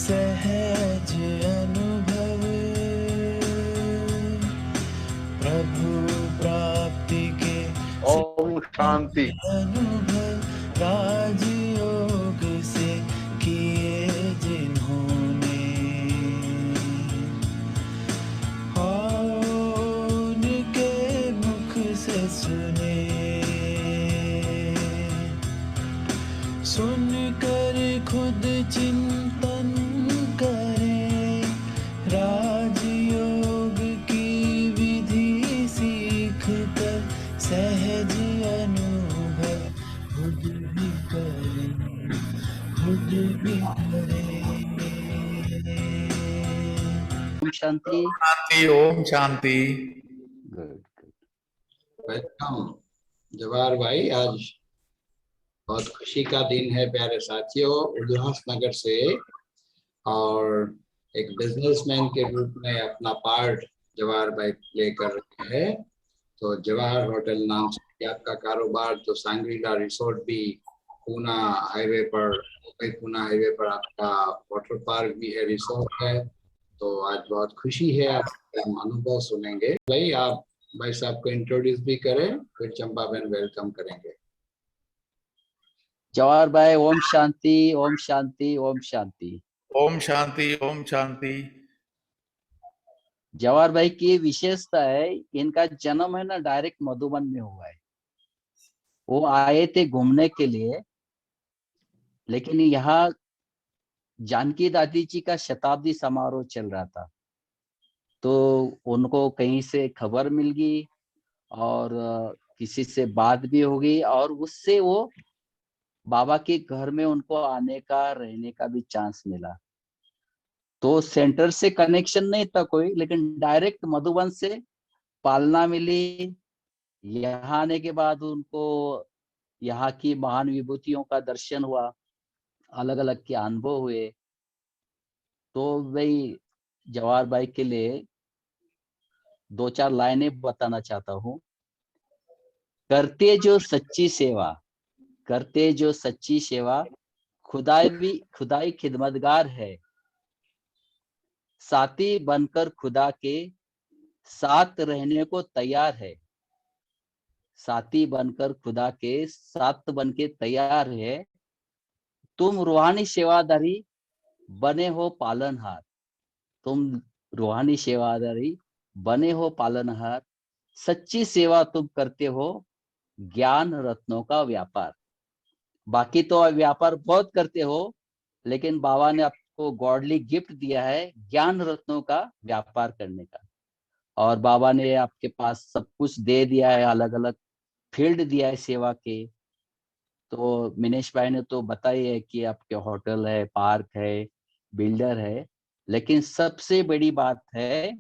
सहज अनुभव प्रभु प्राप्ति के ओम शांति। अनुभव राजयोग से किए जिन्होंने उनके मुख से सुने, सुनकर खुद चिंतन करें, राजयोग की विधि सीख कर सहज अनुभव खुद भी करें, खुद भी करें। ओम शांति। शांति। ओम शांति। गुड। वेलकम जवाहर भाई। आज बहुत खुशी का दिन है प्यारे साथियों, उल्लासनगर से, और एक बिजनेसमैन के रूप में अपना पार्ट जवाहर भाई प्ले कर रहे हैं। तो जवाहर होटल नाम से आपका कारोबार, तो सांग्रीला रिसोर्ट भी पूना हाईवे पर, मुंबई पूना हाईवे पर आपका वाटर पार्क भी है, रिसोर्ट है। तो आज बहुत खुशी है, आपका हम अनुभव सुनेंगे। भाई आप भाई साहब को इंट्रोड्यूस भी करें, फिर चंपा बहन वेलकम करेंगे। जवाहर भाई ओम शांति, ओम शांति, ओम शांति। ओम शांति। ओम शांति। जवाहर भाई की विशेषता है, इनका जन्म है ना डायरेक्ट मधुबन में हुआ है। वो आए थे घूमने के लिए, लेकिन यहाँ जानकी दादी जी का शताब्दी समारोह चल रहा था, तो उनको कहीं से खबर मिल गई और किसी से बात भी हो गई, और उससे वो बाबा के घर में उनको आने का, रहने का भी चांस मिला। तो सेंटर से कनेक्शन नहीं था कोई, लेकिन डायरेक्ट मधुबन से पालना मिली। यहाँ आने के बाद उनको यहाँ की महान विभूतियों का दर्शन हुआ, अलग अलग के अनुभव हुए। तो भाई जवाहर भाई के लिए दो चार लाइनें बताना चाहता हूँ। करते जो सच्ची सेवा, करते जो सच्ची सेवा, खुदाई खिदमतगार है। साथी बनकर खुदा के साथ रहने को तैयार है। साथी बनकर खुदा के साथ बन के तैयार है। तुम रूहानी सेवादारी बने हो पालनहार। तुम रूहानी सेवादारी बने हो पालनहार। सच्ची सेवा तुम करते हो, ज्ञान रत्नों का व्यापार। बाकी तो व्यापार बहुत करते हो, लेकिन बाबा ने आपको गॉडली गिफ्ट दिया है ज्ञान रत्नों का व्यापार करने का। और बाबा ने आपके पास सब कुछ दे दिया है, अलग अलग फील्ड दिया है सेवा के। तो मिनेश भाई ने तो बताई है कि आपके होटल है, पार्क है, बिल्डर है, लेकिन सबसे बड़ी बात है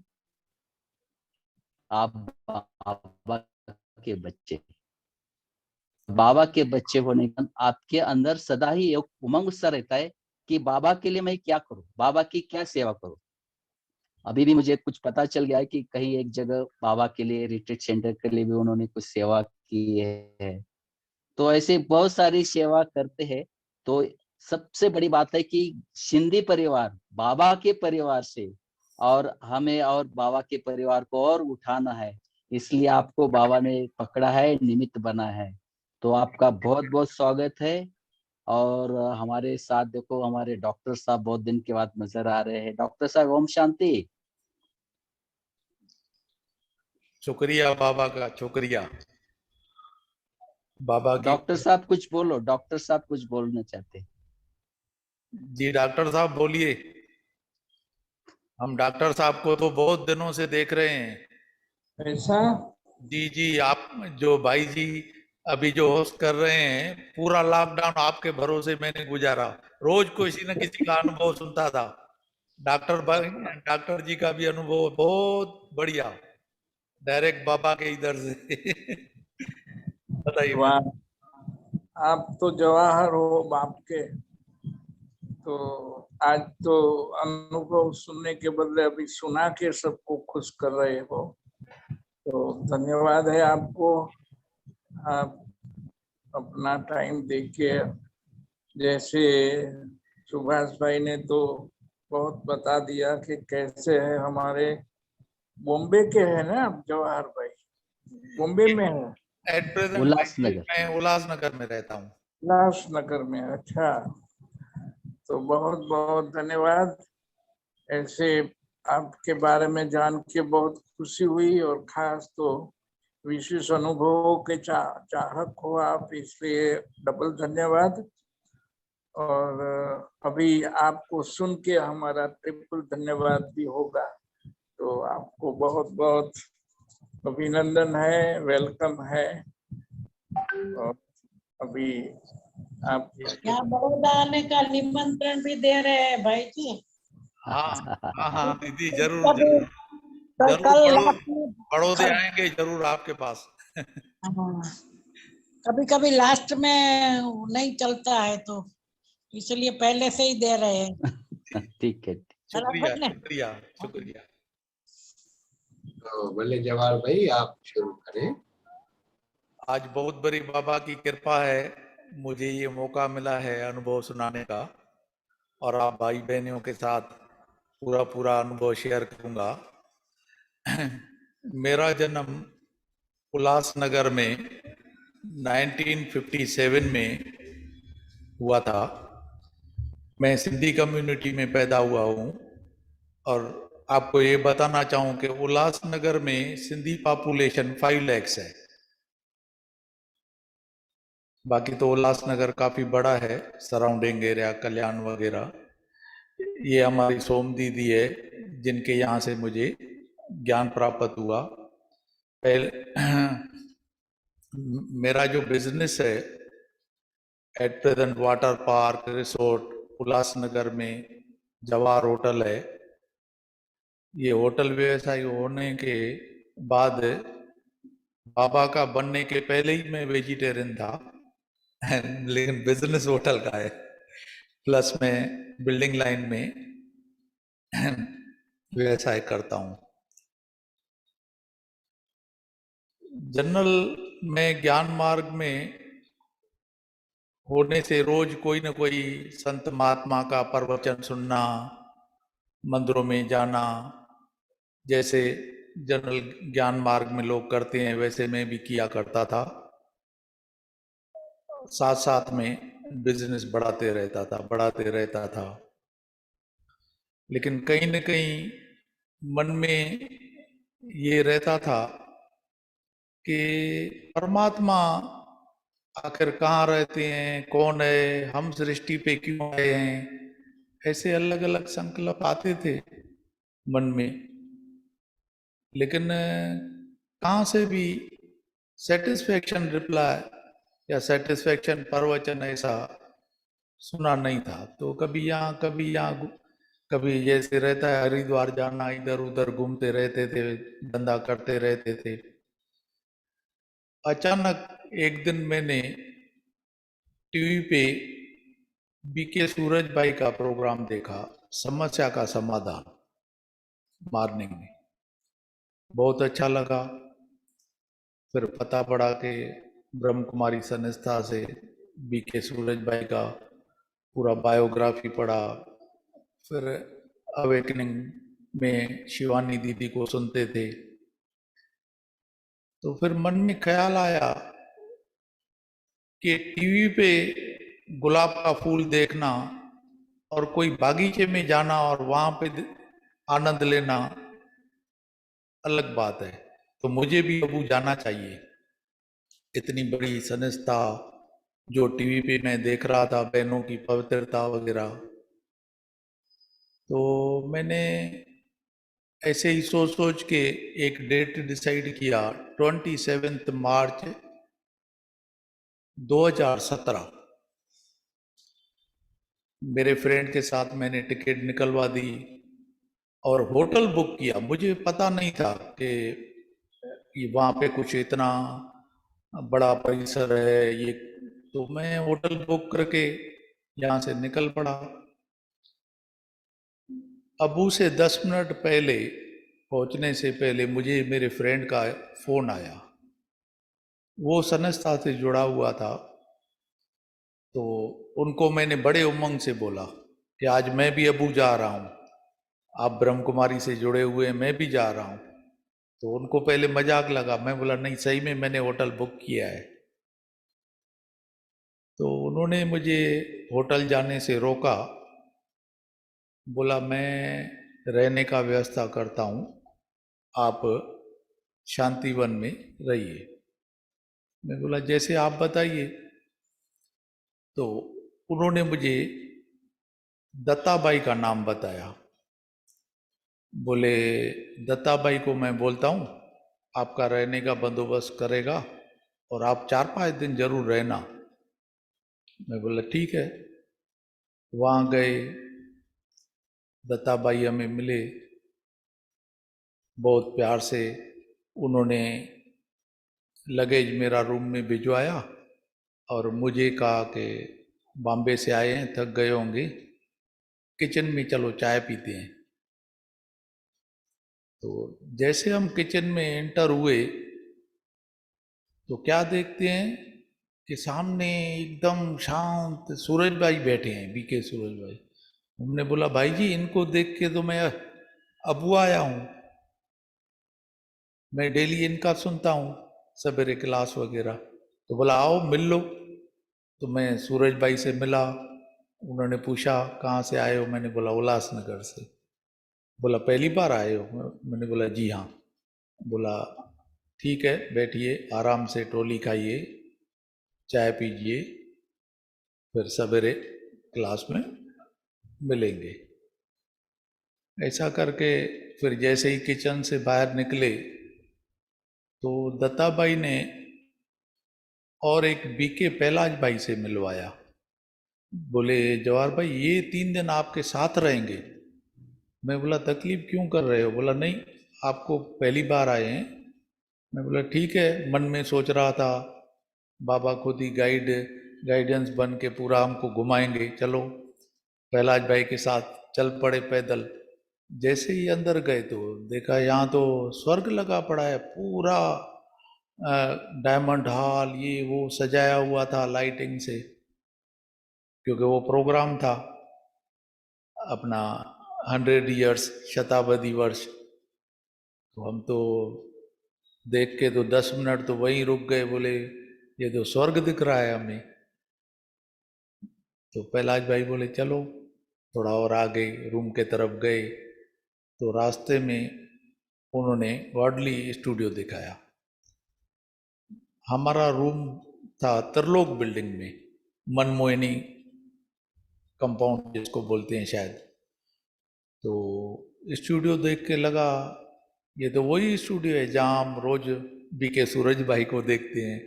आप बाबा के बच्चे। बाबा के बच्चे होने का आपके अंदर सदा ही एक उमंग सा रहता है कि बाबा के लिए मैं क्या करूं, बाबा की क्या सेवा करूं। अभी भी मुझे कुछ पता चल गया है कि कहीं एक जगह बाबा के लिए, रिट्रीट सेंटर के लिए भी उन्होंने कुछ सेवा की है। तो ऐसे बहुत सारी सेवा करते हैं। तो सबसे बड़ी बात है कि सिंधी परिवार बाबा के परिवार से, और हमें और बाबा के परिवार को और उठाना है, इसलिए आपको बाबा ने पकड़ा है, निमित्त बना है। तो आपका बहुत बहुत स्वागत है। और हमारे साथ देखो हमारे डॉक्टर साहब बहुत दिन के बाद नजर आ रहे हैं। डॉक्टर साहब ओम शांति। शुक्रिया बाबा का, शुक्रिया बाबा की। डॉक्टर साहब कुछ बोलो, डॉक्टर साहब कुछ बोलना चाहते हैं। जी डॉक्टर साहब बोलिए। हम डॉक्टर साहब को तो बहुत दिनों से देख रहे हैं। ऐसा? जी जी, आप जो भाई जी अभी जो होस्ट कर रहे हैं, पूरा लॉकडाउन आपके भरोसे मैंने गुजारा। रोज किसी न किसी का अनुभव सुनता था। डॉक्टर जी का भी अनुभव बहुत बढ़िया, डायरेक्ट बाबा के इधर से। बताइए। वाह, आप तो जवाहर हो बाप के। तो आज तो अनुभव सुनने के बदले अभी सुना के सबको खुश कर रहे हो, तो धन्यवाद है आपको। आप अपना टाइम देके, जैसे सुभाष भाई ने तो बहुत बता दिया कि कैसे है। हमारे बॉम्बे के है ना आप जवाहर भाई, बॉम्बे में है, एट प्रेजेंट उल्लासनगर। मैं उल्लासनगर में रहता हूँ। उल्लासनगर में। अच्छा, तो बहुत बहुत धन्यवाद। ऐसे आपके बारे में जान के बहुत खुशी हुई, और खास तो विशेष अनुभवों के चाहक हो आप, इसलिए डबल धन्यवाद। और अभी आपको सुन के हमारा ट्रिपल धन्यवाद भी होगा। तो आपको बहुत बहुत अभिनंदन है, वेलकम है। और अभी आप यहाँ बड़ौदा आने का निमंत्रण भी दे रहे हैं भाई जी। हाँ हाँ हाँ दीदी, जरूर कभी जरूर तो जरूर कल बड़ौदे आएंगे जरूर आपके पास। कभी कभी लास्ट में नहीं चलता है, तो इसलिए पहले से ही दे रहे हैं। ठीक है। शुक्रिया बराबर ने? शुक्रिया शुक्रिया। तो बोले जवाहर भाई आप शुरू करें। आज बहुत बड़ी बाबा की कृपा है, मुझे ये मौका मिला है अनुभव सुनाने का, और आप भाई बहनों के साथ पूरा पूरा अनुभव शेयर करूंगा। मेरा जन्म उल्लासनगर में 1957 में हुआ था। मैं सिंधी कम्युनिटी में पैदा हुआ हूँ, और आपको ये बताना चाहूँ कि उल्लासनगर में सिंधी पॉपुलेशन 5 लाख है। बाकी तो उल्लासनगर काफ़ी बड़ा है, सराउंडिंग एरिया कल्याण वगैरह। ये हमारी सोम दीदी है, जिनके यहाँ से मुझे ज्ञान प्राप्त हुआ। पहले मेरा जो बिजनेस है at present water park resort Ulhasnagar में जवाहर होटल है। ये होटल व्यवसाय होने के बाद बाबा का बनने के पहले ही मैं वेजिटेरियन था, लेकिन बिजनेस होटल का है, प्लस मैं बिल्डिंग लाइन में व्यवसाय करता हूँ। जनरल में ज्ञान मार्ग में होने से रोज कोई न कोई संत महात्मा का प्रवचन सुनना, मंदिरों में जाना, जैसे जनरल ज्ञान मार्ग में लोग करते हैं वैसे मैं भी किया करता था। साथ साथ में बिजनेस बढ़ाते रहता था। लेकिन कहीं न कहीं मन में ये रहता था कि परमात्मा आखिर कहाँ रहते हैं, कौन है, हम सृष्टि पे क्यों आए हैं, ऐसे अलग अलग संकल्प आते थे मन में। लेकिन कहाँ से भी सेटिस्फेक्शन रिप्लाई या सेटिस्फेक्शन प्रवचन ऐसा सुना नहीं था। तो कभी यहाँ कभी यहाँ, कभी जैसे रहता है हरिद्वार जाना, इधर उधर घूमते रहते थे, धंधा करते रहते थे। अचानक एक दिन मैंने टीवी पे बीके सूरज भाई का प्रोग्राम देखा, समस्या का समाधान, मॉर्निंग में। बहुत अच्छा लगा। फिर पता पड़ा कि ब्रह्म कुमारी संस्था से बीके सूरज भाई का पूरा बायोग्राफी पढ़ा। फिर अवेकनिंग में शिवानी दीदी को सुनते थे। तो फिर मन में ख्याल आया कि टीवी पे गुलाब का फूल देखना और कोई बागीचे में जाना और वहां पे आनंद लेना अलग बात है। तो मुझे भी अबू जाना चाहिए। इतनी बड़ी संस्था जो टीवी पे मैं देख रहा था, बहनों की पवित्रता वगैरह, तो मैंने ऐसे ही सोच सोच के एक डेट डिसाइड किया, 27 मार्च 2017। मेरे फ्रेंड के साथ मैंने टिकट निकलवा दी और होटल बुक किया। मुझे पता नहीं था कि वहाँ पे कुछ इतना बड़ा परिसर है ये। तो मैं होटल बुक करके यहाँ से निकल पड़ा। अबू से 10 मिनट पहले पहुँचने से पहले मुझे मेरे फ्रेंड का फ़ोन आया। वो संस्था से जुड़ा हुआ था। तो उनको मैंने बड़े उमंग से बोला कि आज मैं भी अबू जा रहा हूँ। आप ब्रह्म कुमारी से जुड़े हुए हैं, मैं भी जा रहा हूँ। तो उनको पहले मजाक लगा, मैं बोला नहीं सही में मैंने होटल बुक किया है। तो उन्होंने मुझे होटल जाने से रोका, बोला मैं रहने का व्यवस्था करता हूँ, आप शांतिवन में रहिए। मैं बोला जैसे आप बताइए। तो उन्होंने मुझे दत्ताबाई का नाम बताया, बोले दत्ताबाई को मैं बोलता हूँ आपका रहने का बंदोबस्त करेगा और आप 4-5 दिन जरूर रहना। मैं बोला ठीक है। वहाँ गए, दत्ताबाई हमें मिले, बहुत प्यार से उन्होंने लगेज मेरा रूम में भिजवाया और मुझे कहा कि बॉम्बे से आए हैं, थक गए होंगे, किचन में चलो चाय पीते हैं। तो जैसे हम किचन में एंटर हुए तो क्या देखते हैं कि सामने एकदम शांत सूरज भाई बैठे हैं, बीके सूरज भाई। हमने बोला भाई जी इनको देख के तो मैं अबू आया हूँ, मैं डेली इनका सुनता हूँ सवेरे क्लास वगैरह। तो बोला आओ मिल लो। तो मैं सूरज भाई से मिला, उन्होंने पूछा कहाँ से आए हो, मैंने बोला उल्लासनगर से। बोला पहली बार आए हो, मैंने बोला जी हाँ। बोला ठीक है बैठिए, आराम से ट्रॉली खाइए, चाय पीजिए, फिर सवेरे क्लास में मिलेंगे। ऐसा करके फिर जैसे ही किचन से बाहर निकले तो दत्ताबाई ने और एक बीके पहलाज भाई से मिलवाया। बोले जवाहर भाई ये 3 दिन आपके साथ रहेंगे। मैं बोला तकलीफ क्यों कर रहे हो? बोला नहीं आपको पहली बार आए हैं। मैं बोला ठीक है, मन में सोच रहा था बाबा खुद ही गाइडेंस बन के पूरा हमको घुमाएंगे, चलो पहलाज भाई के साथ चल पड़े पैदल। जैसे ही अंदर गए तो देखा यहाँ तो स्वर्ग लगा पड़ा है, पूरा डायमंड हॉल ये वो सजाया हुआ था लाइटिंग से, क्योंकि वो प्रोग्राम था अपना 100 इयर्स शताब्दी वर्ष। तो हम तो देख के तो 10 मिनट तो वहीं रुक गए, बोले ये तो स्वर्ग दिख रहा है हमें। तो पहलाज भाई बोले चलो थोड़ा और आगे रूम के तरफ गए तो रास्ते में उन्होंने गॉडली स्टूडियो दिखाया। हमारा रूम था त्रिलोक बिल्डिंग में, मनमोहिनी कंपाउंड जिसको बोलते हैं शायद। तो स्टूडियो देख के लगा ये तो वही स्टूडियो है जहाँ हम रोज बीके सूरज भाई को देखते हैं।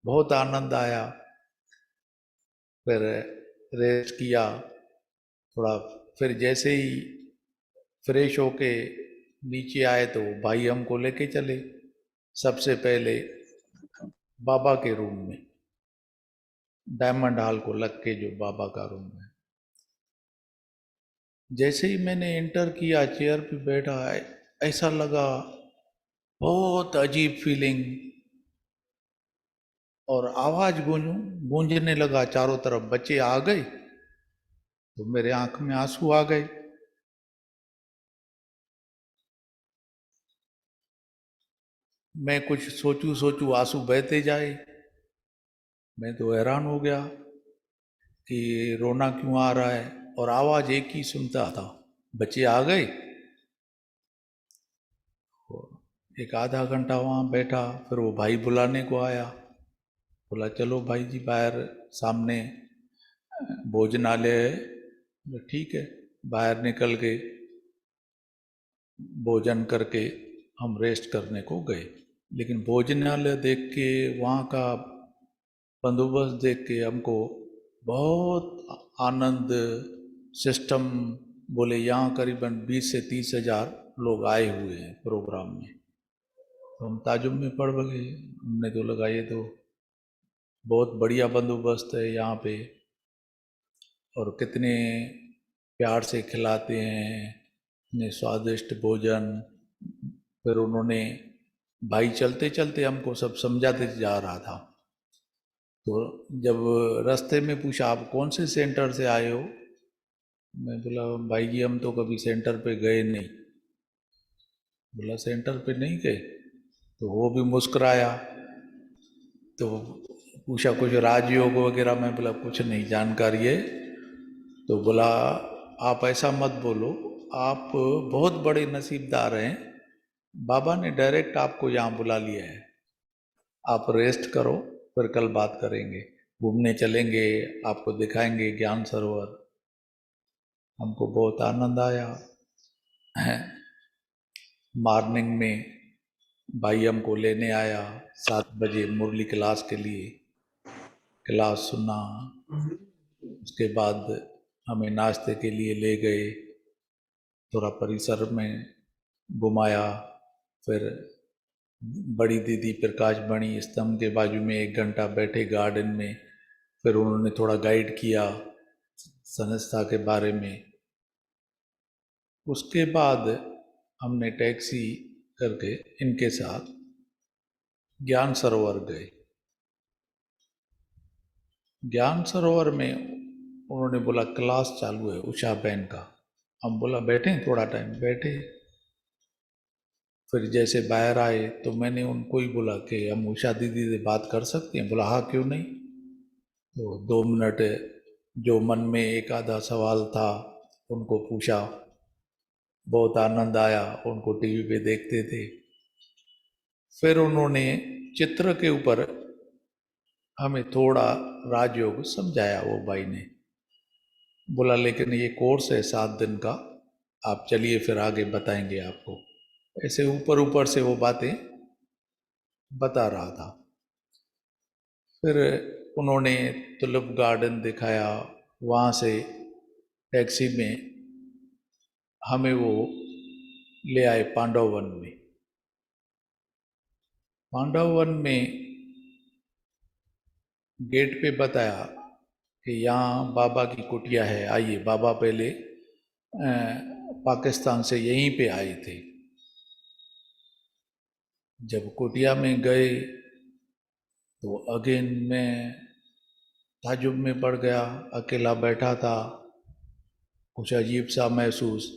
बहुत आनंद आया। फिर रेस्ट किया थोड़ा, फिर जैसे ही फ्रेश होके नीचे आए तो भाई हमको लेके चले सबसे पहले बाबा के रूम में, डायमंड हॉल को लग के जो बाबा का रूम है। जैसे ही मैंने एंटर किया, चेयर पे बैठा, ऐसा लगा बहुत अजीब फीलिंग, और आवाज गूंजने लगा चारों तरफ। बच्चे आ गए तो मेरे आंख में आंसू आ गए। मैं कुछ सोचूं आंसू बहते जाए। मैं तो हैरान हो गया कि रोना क्यों आ रहा है, और आवाज एक ही सुनता था, बच्चे आ गए। एक आधा घंटा वहाँ बैठा, फिर वो भाई बुलाने को आया, बोला चलो भाई जी बाहर सामने भोजनालय है। बोला ठीक है। बाहर निकल के भोजन करके हम रेस्ट करने को गए। लेकिन भोजनालय देख के, वहाँ का बंदोबस्त देख के हमको बहुत आनंद। सिस्टम बोले यहाँ करीबन 20 से 30 हजार लोग आए हुए हैं प्रोग्राम में। तो हम ताजुब में पड़ गए। हमने तो लगा ये तो बहुत बढ़िया बंदोबस्त है यहाँ पे, और कितने प्यार से खिलाते हैं, इतने स्वादिष्ट भोजन। फिर उन्होंने भाई चलते चलते हमको सब समझाते जा रहा था। तो जब रास्ते में पूछा आप कौन से सेंटर से आए हो, मैं बोला भाई जी हम तो कभी सेंटर पे गए नहीं। बोला सेंटर पे नहीं गए? तो वो भी मुस्कुराया। तो पूछा कुछ राजयोग वगैरह, मैं बोला कुछ नहीं जानकारी है। तो बोला आप ऐसा मत बोलो, आप बहुत बड़े नसीबदार हैं, बाबा ने डायरेक्ट आपको यहाँ बुला लिया है, आप रेस्ट करो, फिर कल बात करेंगे, घूमने चलेंगे, आपको दिखाएंगे ज्ञान सरोवर। हमको बहुत आनंद आया। मॉर्निंग में भाई हमको लेने आया 7 बजे मुरली क्लास के लिए, क्लास सुना। उसके बाद हमें नाश्ते के लिए ले गए, थोड़ा परिसर में घुमाया। फिर बड़ी दीदी प्रकाश बणी स्तंभ के बाजू में 1 घंटा बैठे गार्डन में। फिर उन्होंने थोड़ा गाइड किया संस्था के बारे में। उसके बाद हमने टैक्सी करके इनके साथ ज्ञान सरोवर गए। ज्ञान सरोवर में उन्होंने बोला क्लास चालू है उषा बहन का। हम बोला बैठे थोड़ा टाइम, बैठे। फिर जैसे बाहर आए तो मैंने उनको ही बोला कि हम उषा दीदी से बात कर सकते हैं? बोला हाँ क्यों नहीं। तो 2 मिनट जो मन में एक आधा सवाल था उनको पूछा, बहुत आनंद आया, उनको टीवी पे देखते थे। फिर उन्होंने चित्र के ऊपर हमें थोड़ा राजयोग समझाया वो भाई ने। बोला लेकिन ये कोर्स है 7 दिन का, आप चलिए फिर आगे बताएंगे आपको। ऐसे ऊपर ऊपर से वो बातें बता रहा था। फिर उन्होंने तुलिप गार्डन दिखाया। वहाँ से टैक्सी में हमें वो ले आए पांडव वन में। पांडव वन में गेट पे बताया कि यहाँ बाबा की कुटिया है, आइए। बाबा पहले पाकिस्तान से यहीं पे आए थे। जब कुटिया में गए तो अगेन मैं ताजुब में पड़ गया, अकेला बैठा था, कुछ अजीब सा महसूस।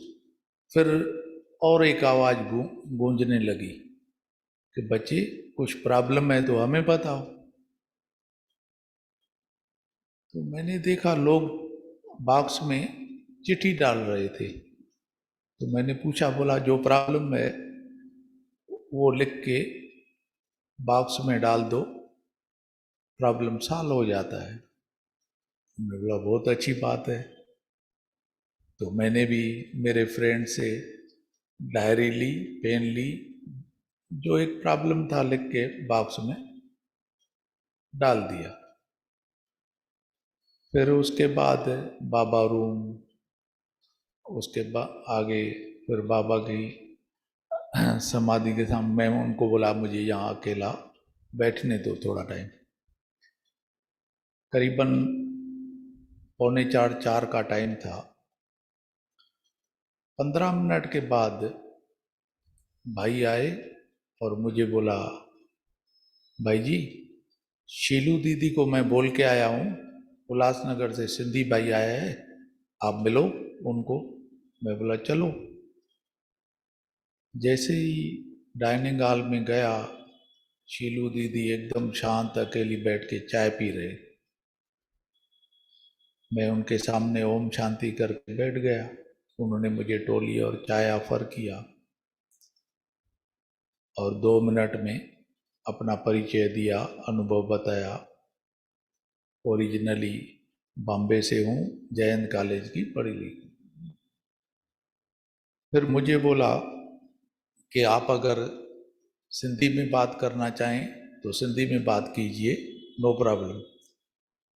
फिर और एक आवाज़ गूंजने लगी कि बच्चे कुछ प्रॉब्लम है तो हमें बताओ। तो मैंने देखा लोग बॉक्स में चिट्ठी डाल रहे थे। तो मैंने पूछा, बोला जो प्रॉब्लम है वो लिख के बॉक्स में डाल दो, प्रॉब्लम सॉल्व हो जाता है। मैंने बोला बहुत अच्छी बात है। तो मैंने भी मेरे फ्रेंड से डायरी ली, पेन ली, जो एक प्रॉब्लम था लिख के बॉक्स में डाल दिया। फिर उसके बाद बाबा रूम, उसके बाद आगे फिर बाबा की समाधि के सामने मैं उनको बोला मुझे यहाँ अकेला बैठने दो थोड़ा टाइम। करीबन 3:45-4 का टाइम था। 15 मिनट के बाद भाई आए और मुझे बोला, भाई जी शीलू दीदी को मैं बोल के आया हूँ, उल्लासनगर से सिंधी भाई आया है, आप मिलो उनको। मैं बोला चलो। जैसे ही डाइनिंग हॉल में गया, शीलू दीदी एकदम शांत अकेली बैठ के चाय पी रहे। मैं उनके सामने ओम शांति करके बैठ गया। उन्होंने मुझे टोली और चाय ऑफर किया और 2 मिनट में अपना परिचय दिया, अनुभव बताया। ओरिजिनली बॉम्बे से हूँ, जयंत कॉलेज की पढ़ी लिखी। फिर मुझे बोला कि आप अगर सिंधी में बात करना चाहें तो सिंधी में बात कीजिए, नो प्रॉब्लम।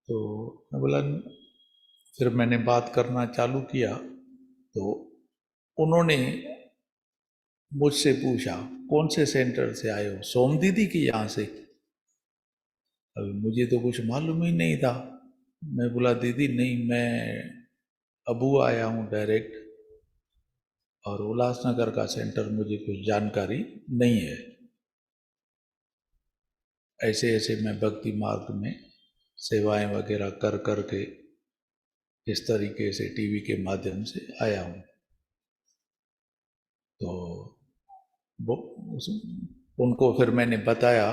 तो मैं बोला, फिर मैंने बात करना चालू किया तो उन्होंने मुझसे पूछा कौन से सेंटर से आए हो? सोम दीदी की यहाँ से। अभी मुझे तो कुछ मालूम ही नहीं था। मैं बोला दीदी नहीं, मैं अबू आया हूँ डायरेक्ट, और उल्लासनगर का सेंटर मुझे कुछ जानकारी नहीं है। ऐसे ऐसे मैं भक्ति मार्ग में सेवाएं वगैरह कर कर के इस तरीके से टीवी के माध्यम से आया हूँ। तो उनको फिर मैंने बताया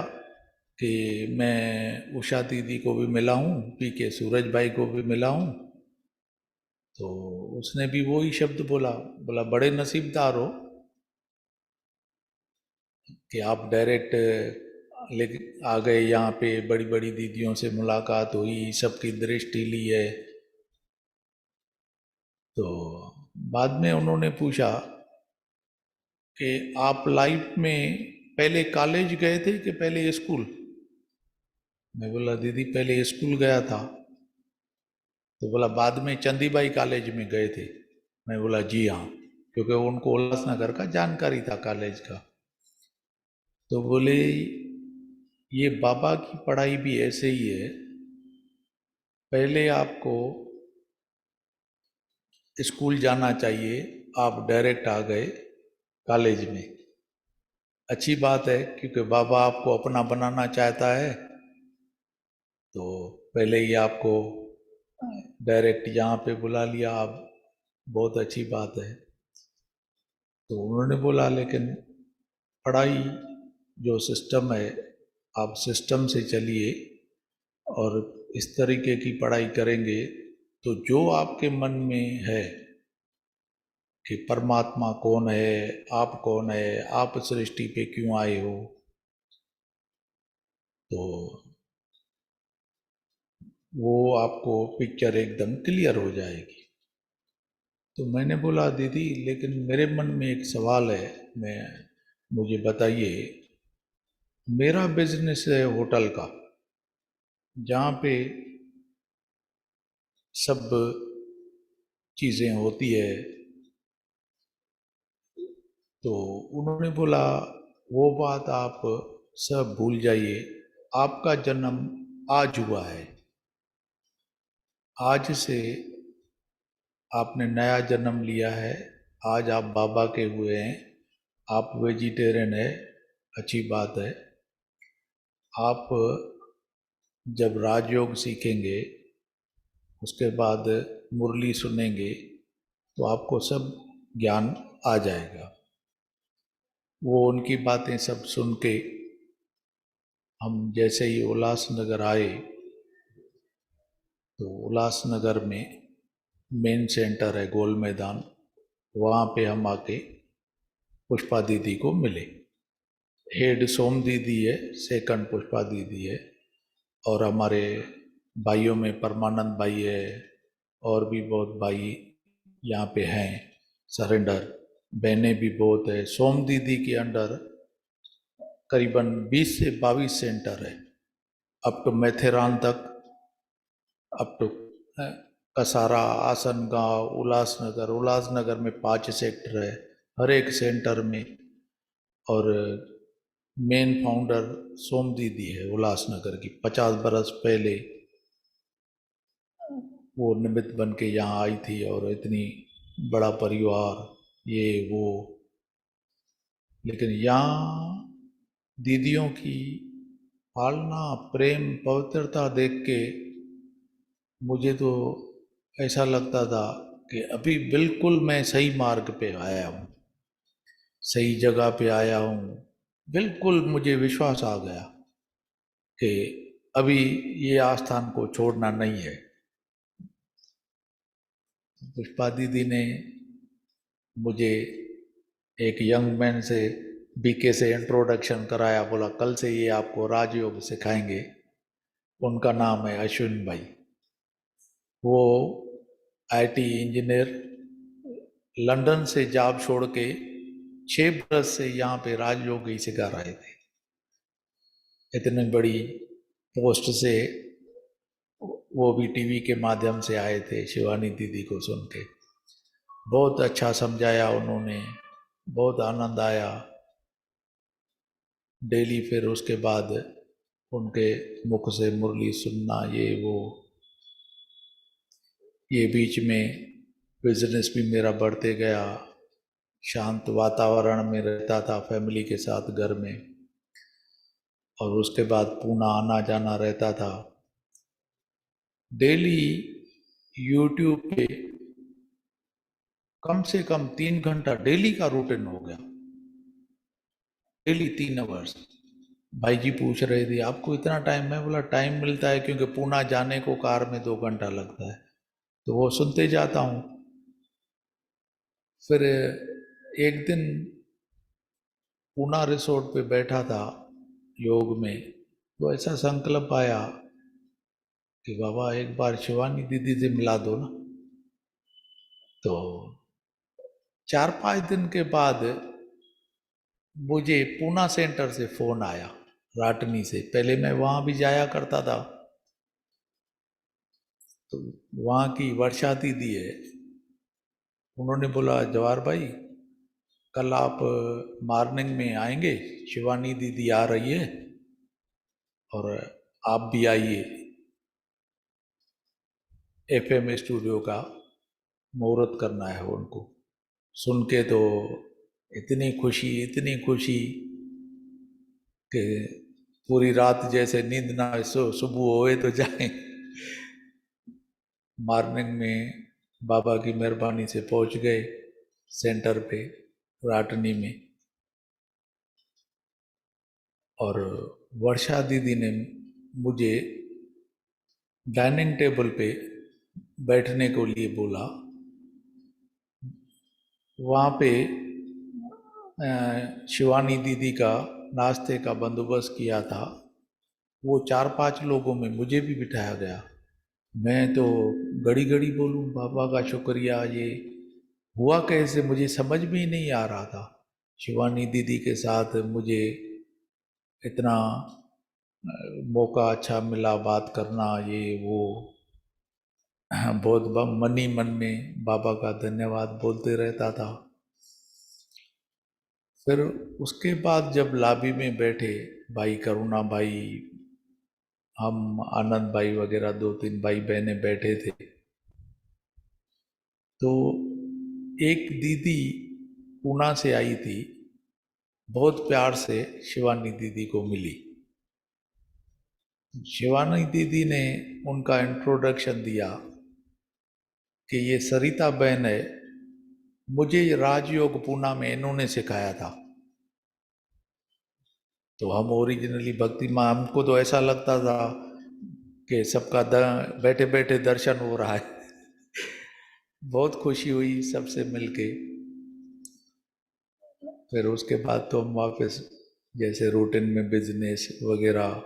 कि मैं उषा दीदी को भी मिला हूँ, पीके सूरज भाई को भी मिला हूँ। तो उसने भी वही शब्द बोला, बोला बड़े नसीबदार हो कि आप डायरेक्ट लेके आ गए यहाँ पे, बड़ी बड़ी दीदियों से मुलाकात हुई, सबकी दृष्टि ली है। तो बाद में उन्होंने पूछा कि आप लाइफ में पहले कॉलेज गए थे कि पहले स्कूल? मैं बोला दीदी पहले स्कूल गया था। तो बोला बाद में चंदीबाई कॉलेज में गए थे? मैं बोला जी हाँ, क्योंकि उनको उल्लासनगर का जानकारी था कॉलेज का। तो बोले ये बाबा की पढ़ाई भी ऐसे ही है, पहले आपको स्कूल जाना चाहिए, आप डायरेक्ट आ गए कॉलेज में। अच्छी बात है, क्योंकि बाबा आपको अपना बनाना चाहता है, तो पहले ही आपको डायरेक्ट यहाँ पे बुला लिया, आप बहुत अच्छी बात है। तो उन्होंने बोला लेकिन पढ़ाई जो सिस्टम है, आप सिस्टम से चलिए और इस तरीके की पढ़ाई करेंगे तो जो आपके मन में है कि परमात्मा कौन है, आप कौन है, आप सृष्टि पे क्यों आए हो, तो वो आपको पिक्चर एकदम क्लियर हो जाएगी। तो मैंने बोला दीदी लेकिन मेरे मन में एक सवाल है, मुझे बताइए। मेरा बिजनेस है होटल का, जहाँ पे सब चीज़ें होती है। तो उन्होंने बोला वो बात आप सब भूल जाइए, आपका जन्म आज हुआ है, आज से आपने नया जन्म लिया है, आज आप बाबा के हुए हैं, आप वेजिटेरियन है, अच्छी बात है। आप जब राजयोग सीखेंगे, उसके बाद मुरली सुनेंगे, तो आपको सब ज्ञान आ जाएगा। वो उनकी बातें सब सुन के हम जैसे ही उल्लासनगर आए, तो उल्लासनगर में मेन सेंटर है गोल मैदान, वहाँ पे हम आके पुष्पा दीदी को मिले। हेड सोम दीदी है, सेकंड पुष्पा दीदी है, और हमारे भाइयों में परमानंद भाई है, और भी बहुत भाई यहाँ पे हैं सरेंडर, बहनें भी बहुत है। सोम दीदी के अंडर करीबन 20 से 22 सेंटर है, अप टू मेथेरान तक, अप टू कसारा, आसनगांव, उल्लासनगर। उल्लासनगर में 5 सेक्टर है हर एक सेंटर में, और मेन फाउंडर सोम दीदी है उल्लासनगर की। 50 बरस पहले वो निमित्त बन के यहाँ आई थी, और इतनी बड़ा परिवार ये वो। लेकिन यहाँ दीदियों की पालना, प्रेम, पवित्रता देख के मुझे तो ऐसा लगता था कि अभी बिल्कुल मैं सही मार्ग पे आया हूँ, सही जगह पे आया हूँ। बिल्कुल मुझे विश्वास आ गया कि अभी ये आस्थान को छोड़ना नहीं है। पुष्पा दीदी ने मुझे एक यंग मैन से, बीके से इंट्रोडक्शन कराया, बोला कल से ये आपको राजयोग सिखाएंगे। उनका नाम है अश्विन भाई। वो आईटी इंजीनियर, लंदन से जॉब छोड़ के 6 बरस से यहाँ पे राजयोग ही सिखा रहे थे। इतनी बड़ी पोस्ट से वो भी टीवी के माध्यम से आए थे शिवानी दीदी को सुन के। बहुत अच्छा समझाया उन्होंने, बहुत आनंद आया। डेली फिर उसके बाद उनके मुख से मुरली सुनना, ये वो। ये बीच में बिजनेस भी मेरा बढ़ते गया, शांत वातावरण में रहता था फैमिली के साथ घर में, और उसके बाद पूना आना जाना रहता था। डेली यूट्यूब पे कम से कम 3 घंटा डेली का रूटीन हो गया, डेली 3 आवर्स। भाई जी पूछ रहे थे आपको इतना टाइम? मैं बोला टाइम मिलता है क्योंकि पूना जाने को कार में 2 घंटा लगता है, तो वो सुनते जाता हूँ। फिर एक दिन पूना रिसोर्ट पे बैठा था योग में, तो ऐसा संकल्प आया कि बाबा एक बार शिवानी दीदी से मिला दो ना। तो 4-5 दिन के बाद मुझे पूना सेंटर से फोन आया, राटनी से। पहले मैं वहां भी जाया करता था, तो वहां की वर्षा दीदी है, उन्होंने बोला जवाहर भाई कल आप मॉर्निंग में आएंगे, शिवानी दीदी आ रही है और आप भी आइए, एफएम स्टूडियो का मुहूर्त करना है उनको। सुन के तो इतनी खुशी कि पूरी रात जैसे नींद ना आए, सुबह होए तो जाए। मॉर्निंग में बाबा की मेहरबानी से पहुंच गए सेंटर पे राटनी में, और वर्षा दीदी ने मुझे डाइनिंग टेबल पे बैठने को लिए बोला। वहाँ पे शिवानी दीदी का नाश्ते का बंदोबस्त किया था, वो 4-5 लोगों में मुझे भी बिठाया गया। मैं तो घड़ी घड़ी बोलूं बाबा का शुक्रिया, ये हुआ कैसे मुझे समझ में ही नहीं आ रहा था। शिवानी दीदी के साथ मुझे इतना मौका अच्छा मिला बात करना, ये वो बहुत मन ही मन में बाबा का धन्यवाद बोलते रहता था। फिर उसके बाद जब लॉबी में बैठे भाई करुणा भाई, हम आनंद भाई वगैरह 2-3 भाई बहनें बैठे थे, तो एक दीदी पूना से आई थी, बहुत प्यार से शिवानी दीदी को मिली। शिवानी दीदी ने उनका इंट्रोडक्शन दिया कि ये सरिता बहन है, मुझे राजयोग पूना में इन्होंने सिखाया था। तो हम ओरिजिनली भक्ति माँ, हमको तो ऐसा लगता था कि सबका बैठे बैठे दर्शन हो रहा है। बहुत खुशी हुई सबसे मिलके। फिर उसके बाद तो हम वापस जैसे रूटीन में बिजनेस वगैरह,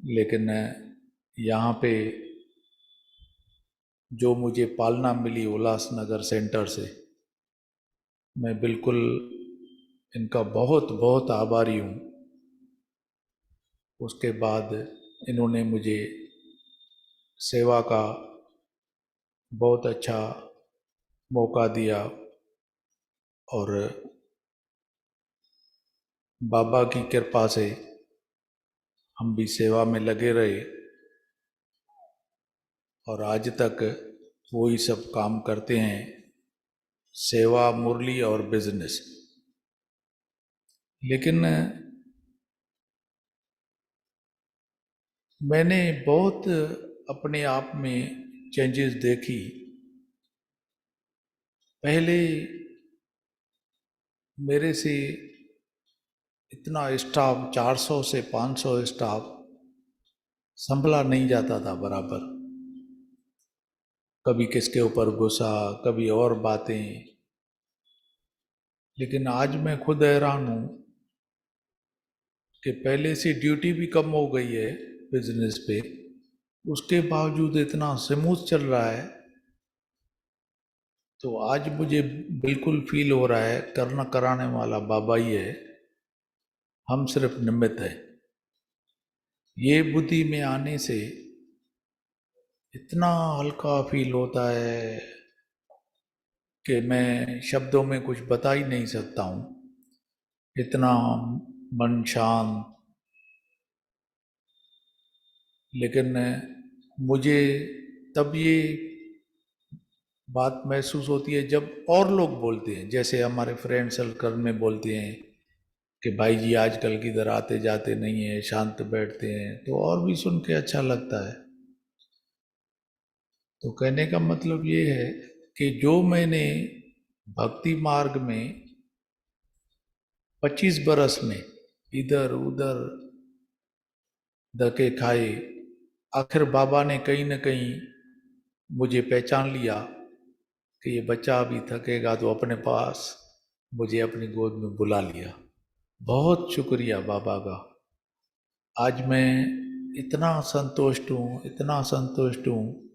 लेकिन यहाँ पे जो मुझे पालना मिली उल्लासनगर सेंटर से, मैं बिल्कुल इनका बहुत बहुत आभारी हूँ। उसके बाद इन्होंने मुझे सेवा का बहुत अच्छा मौका दिया और बाबा की कृपा से हम भी सेवा में लगे रहे और आज तक वही सब काम करते हैं, सेवा, मुरली और बिजनेस। लेकिन मैंने बहुत अपने आप में चेंजेस देखी। पहले मेरे से इतना स्टाफ, 400 से 500 स्टाफ संभला नहीं जाता था बराबर। कभी किसके ऊपर गुस्सा, कभी और बातें। लेकिन आज मैं खुद हैरान हूँ कि पहले से ड्यूटी भी कम हो गई है बिजनेस पे, उसके बावजूद इतना स्मूथ चल रहा है। तो आज मुझे बिल्कुल फील हो रहा है करना कराने वाला बाबा ही है, हम सिर्फ निमित्त है। ये बुद्धि में आने से इतना हल्का फील होता है कि मैं शब्दों में कुछ बता ही नहीं सकता हूँ। इतना मन शांत। लेकिन मुझे तब ये बात महसूस होती है जब और लोग बोलते हैं, जैसे हमारे फ्रेंड सर्कल में बोलते हैं कि भाई जी आजकल किधर आते जाते नहीं है, शांत बैठते हैं, तो और भी सुन के अच्छा लगता है। तो कहने का मतलब ये है कि जो मैंने भक्ति मार्ग में 25 बरस में इधर उधर धक्के खाए, आखिर बाबा ने कहीं न कहीं मुझे पहचान लिया कि ये बच्चा अभी थकेगा तो अपने पास मुझे अपनी गोद में बुला लिया। बहुत शुक्रिया बाबा का। आज मैं इतना संतुष्ट हूँ, इतना संतुष्ट हूँ,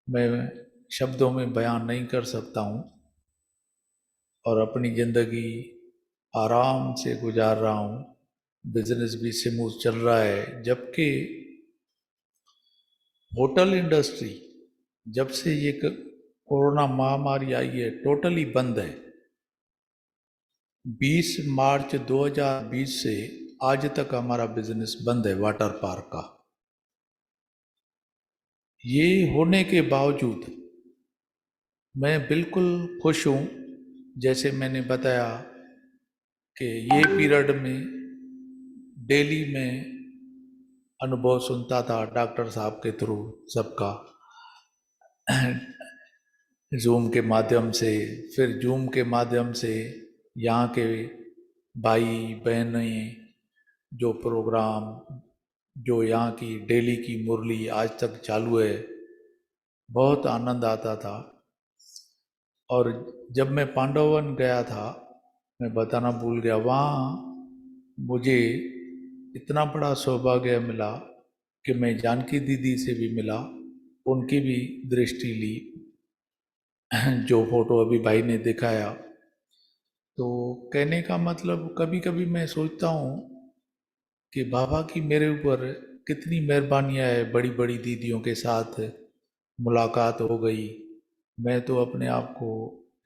मैं शब्दों में बयान नहीं कर सकता हूँ। और अपनी ज़िंदगी आराम से गुजार रहा हूँ, बिजनेस भी स्मूथ चल रहा है। जबकि होटल इंडस्ट्री जब से ये कोरोना महामारी आई है टोटली बंद है। 20 मार्च 2020 से आज तक हमारा बिजनेस बंद है वाटर पार्क का। ये होने के बावजूद मैं बिल्कुल खुश हूँ। जैसे मैंने बताया कि ये पीरियड में डेली में अनुभव सुनता था डॉक्टर साहब के थ्रू सबका, जूम के माध्यम से, फिर जूम के माध्यम से यहाँ के भाई बहनें जो प्रोग्राम, जो यहाँ की डेली की मुरली आज तक चालू है, बहुत आनंद आता था। और जब मैं पांडवन गया था, मैं बताना भूल गया, वहाँ मुझे इतना बड़ा सौभाग्य मिला कि मैं जानकी दीदी से भी मिला, उनकी भी दृष्टि ली, जो फोटो अभी भाई ने दिखाया। तो कहने का मतलब कभी कभी मैं सोचता हूँ कि बाबा की मेरे ऊपर कितनी मेहरबानियाँ है। बड़ी बड़ी दीदियों के साथ मुलाकात हो गई। मैं तो अपने आप को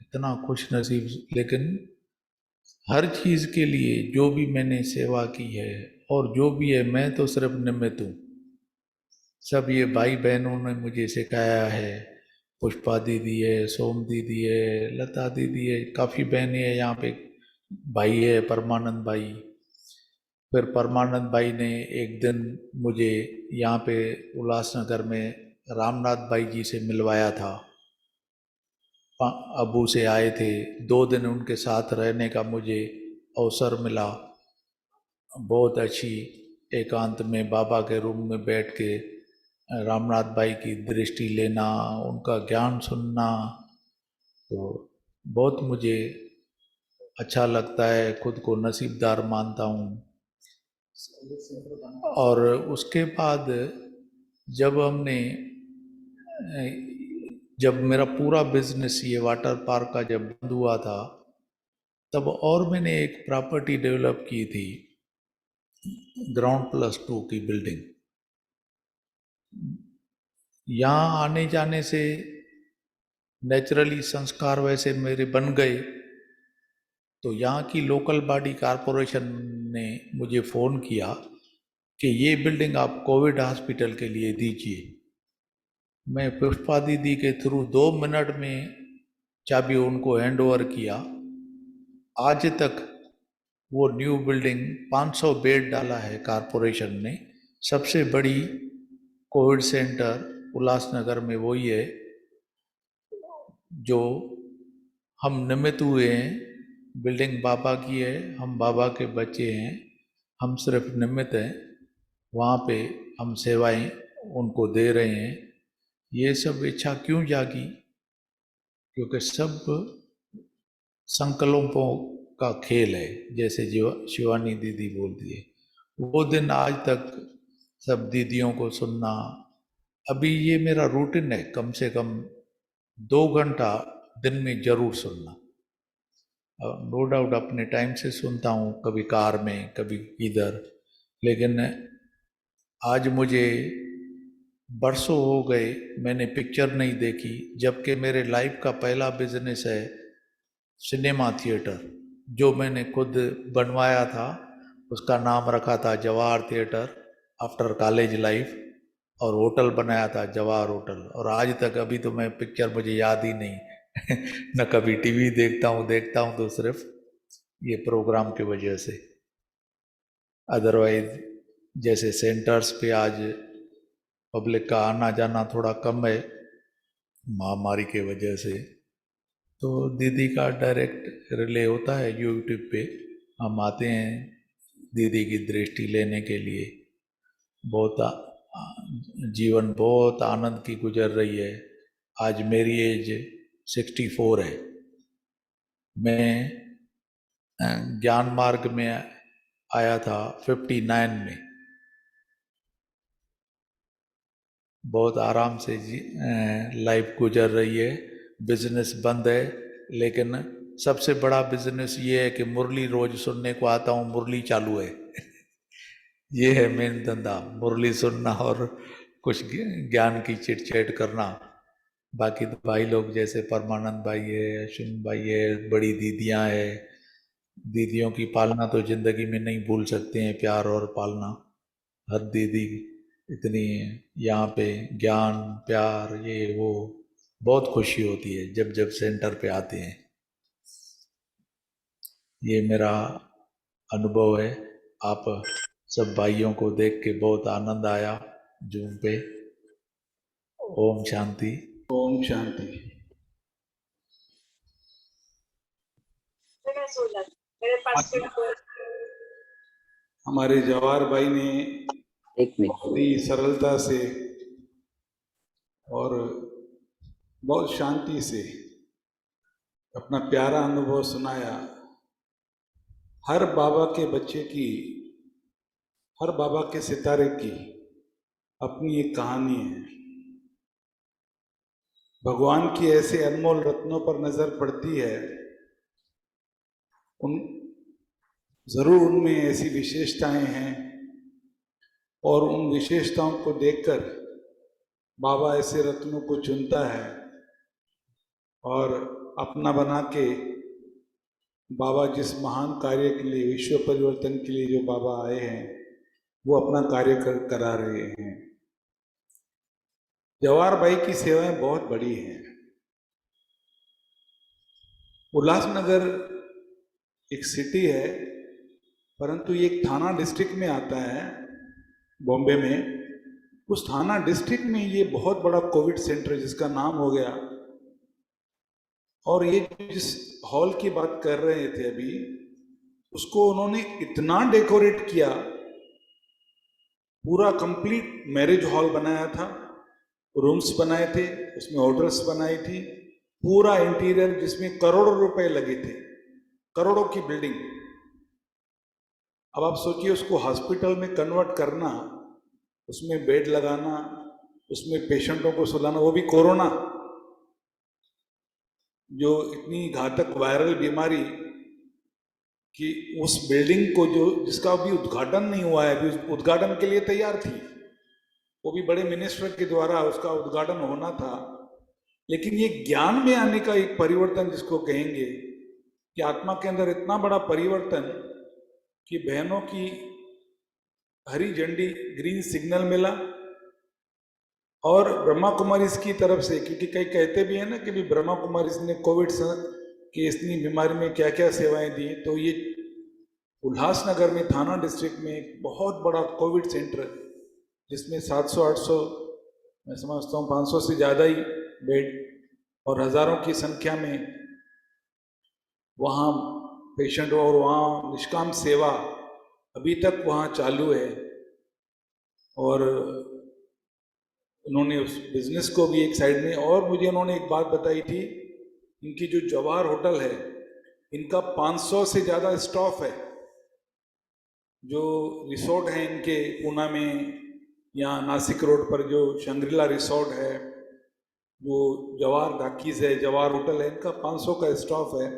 इतना खुश नसीब, लेकिन हर चीज़ के लिए जो भी मैंने सेवा की है और जो भी है, मैं तो सिर्फ निमित्त हूँ। सब ये भाई बहनों ने मुझे सिखाया है। पुष्पा दीदी है, सोम दीदी है, लता दीदी है, काफ़ी बहनें हैं यहाँ पे, भाई है परमानंद भाई। फिर परमानंद भाई ने एक दिन मुझे यहाँ पे उल्लासनगर में रामनाथ भाई जी से मिलवाया था। अबू से आए थे, 2 दिन उनके साथ रहने का मुझे अवसर मिला। बहुत अच्छी एकांत में बाबा के रूम में बैठ के रामनाथ भाई की दृष्टि लेना, उनका ज्ञान सुनना, तो बहुत मुझे अच्छा लगता है, खुद को नसीबदार मानता हूँ। और उसके बाद जब हमने जब मेरा पूरा बिजनेस ये वाटर पार्क का जब बंद हुआ था, तब और मैंने एक प्रॉपर्टी डेवलप की थी, ग्राउंड+2 की बिल्डिंग। यहाँ आने जाने से नेचुरली संस्कार वैसे मेरे बन गए, तो यहाँ की लोकल बॉडी कॉरपोरेशन ने मुझे फ़ोन किया कि ये बिल्डिंग आप कोविड हॉस्पिटल के लिए दीजिए। मैं पुष्पा दीदी के थ्रू 2 मिनट में चाबी उनको हैंड ओवर किया। आज तक वो न्यू बिल्डिंग 500 बेड डाला है कॉरपोरेशन ने। सबसे बड़ी कोविड सेंटर उल्लासनगर में वही है, जो हम निमित्त हुए हैं। बिल्डिंग बाबा की है, हम बाबा के बच्चे हैं, हम सिर्फ निमित्त हैं। वहाँ पे हम सेवाएं उनको दे रहे हैं। ये सब इच्छा क्यों जागी? क्योंकि सब संकल्पों का खेल है, जैसे शिवानी दीदी बोलती है। वो दिन आज तक सब दीदियों को सुनना, अभी ये मेरा रूटीन है, कम से कम 2 घंटा दिन में जरूर सुनना। नो डाउट अपने टाइम से सुनता हूँ, कभी कार में, कभी इधर, लेकिन आज मुझे बरसों हो गए मैंने पिक्चर नहीं देखी, जबकि मेरे लाइफ का पहला बिजनेस है सिनेमा थिएटर, जो मैंने खुद बनवाया था। उसका नाम रखा था Jawahar theatre after college life, और होटल बनाया था जवाहर होटल। और आज तक अभी तो मैं पिक्चर मुझे याद ही नहीं न कभी टीवी देखता हूँ तो सिर्फ ये प्रोग्राम की वजह से। अदरवाइज जैसे सेंटर्स पे आज पब्लिक का आना जाना थोड़ा कम है, महामारी के वजह से। तो दीदी का डायरेक्ट रिले होता है यूट्यूब पे, हम आते हैं दीदी की दृष्टि लेने के लिए। बहुत जीवन बहुत आनंद की गुजर रही है। आज मेरी एज 64 है। मैं ज्ञान मार्ग में आया था 59 में। बहुत आराम से लाइफ गुजर रही है। बिजनेस बंद है, लेकिन सबसे बड़ा बिजनेस ये है कि मुरली रोज सुनने को आता हूँ, मुरली चालू है। ये है मेन धंधा, मुरली सुनना और कुछ ज्ञान की चिट चैट करना। बाकी तो भाई लोग जैसे परमानंद भाई है, अश्विन भाई है, बड़ी दीदियाँ है, दीदियों की पालना तो जिंदगी में नहीं भूल सकते हैं, प्यार और पालना। हर दीदी इतनी यहाँ पे ज्ञान प्यार ये वो, बहुत खुशी होती है जब जब सेंटर पे आते हैं। ये मेरा अनुभव है। आप सब भाइयों को देख के बहुत आनंद आया जूम पे। ओम शांति। ओम शांति। हमारे जवाहर भाई ने एक मिनट। बड़ी सरलता से और बहुत शांति से अपना प्यारा अनुभव सुनाया। हर बाबा के बच्चे की, हर बाबा के सितारे की अपनी एक कहानी है। भगवान की ऐसे अनमोल रत्नों पर नजर पड़ती है, जरूर उनमें ऐसी विशेषताएं हैं, और उन विशेषताओं को देखकर बाबा ऐसे रत्नों को चुनता है और अपना बना के बाबा जिस महान कार्य के लिए, विश्व परिवर्तन के लिए जो बाबा आए हैं, वो अपना कार्य करा रहे हैं। जवाहर भाई की सेवाएं बहुत बड़ी हैं। उल्लासनगर एक सिटी है, परंतु ये एक थाना डिस्ट्रिक्ट में आता है बॉम्बे में। उस थाना डिस्ट्रिक्ट में ये बहुत बड़ा कोविड सेंटर जिसका नाम हो गया। और ये जिस हॉल की बात कर रहे थे अभी, उसको उन्होंने इतना डेकोरेट किया, पूरा कंप्लीट मैरिज हॉल बनाया था, रूम्स बनाए थे, उसमें होटल्स बनाई थी, पूरा इंटीरियर जिसमें करोड़ों रुपए लगे थे, करोड़ों की बिल्डिंग। अब आप सोचिए उसको हॉस्पिटल में कन्वर्ट करना, उसमें बेड लगाना, उसमें पेशेंटों को सुलाना, वो भी कोरोना जो इतनी घातक वायरल बीमारी कि उस बिल्डिंग को जो जिसका अभी उद्घाटन नहीं हुआ है, अभी उद्घाटन के लिए तैयार थी, वो भी बड़े मिनिस्टर के द्वारा उसका उद्घाटन होना था। लेकिन ये ज्ञान में आने का एक परिवर्तन जिसको कहेंगे कि आत्मा के अंदर इतना बड़ा परिवर्तन कि बहनों की हरी झंडी, ग्रीन सिग्नल मिला। और ब्रह्मा कुमारी की तरफ से, क्योंकि कई कहते भी है ना कि भी ब्रह्मा कुमारी ने कोविड की इतनी बीमारी में क्या क्या सेवाएं दी, तो ये उल्लासनगर में थाना डिस्ट्रिक्ट में एक बहुत बड़ा कोविड सेंटर जिसमें 700-800, मैं समझता हूँ 500 से ज़्यादा ही बेड और हजारों की संख्या में वहाँ पेशेंट, और वहाँ निष्काम सेवा अभी तक वहाँ चालू है। और उन्होंने उस बिजनेस को भी एक साइड में, और मुझे उन्होंने एक बात बताई थी, इनकी जो जवाहर होटल है, इनका 500 से ज़्यादा स्टाफ है। जो रिसोर्ट है इनके पूना में या नासिक रोड पर जो शंग्रीला रिसोर्ट है, जो जवाहर डाकीज है, जवाहर होटल है, इनका 500 का स्टाफ है।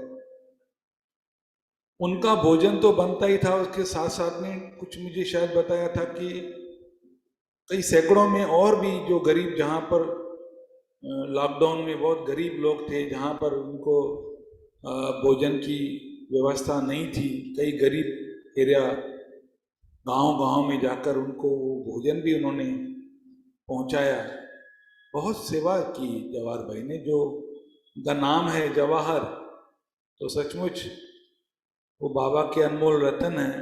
उनका भोजन तो बनता ही था, उसके साथ साथ में कुछ मुझे शायद बताया था कि कई सैकड़ों में और भी जो गरीब, जहाँ पर लॉकडाउन में बहुत गरीब लोग थे, जहाँ पर उनको भोजन की व्यवस्था नहीं थी, कई गरीब एरिया गांव-गांव में जाकर उनको भोजन भी उन्होंने पहुंचाया। बहुत सेवा की जवाहर भाई ने। जो उनका नाम है जवाहर, तो सचमुच वो बाबा के अनमोल रतन है।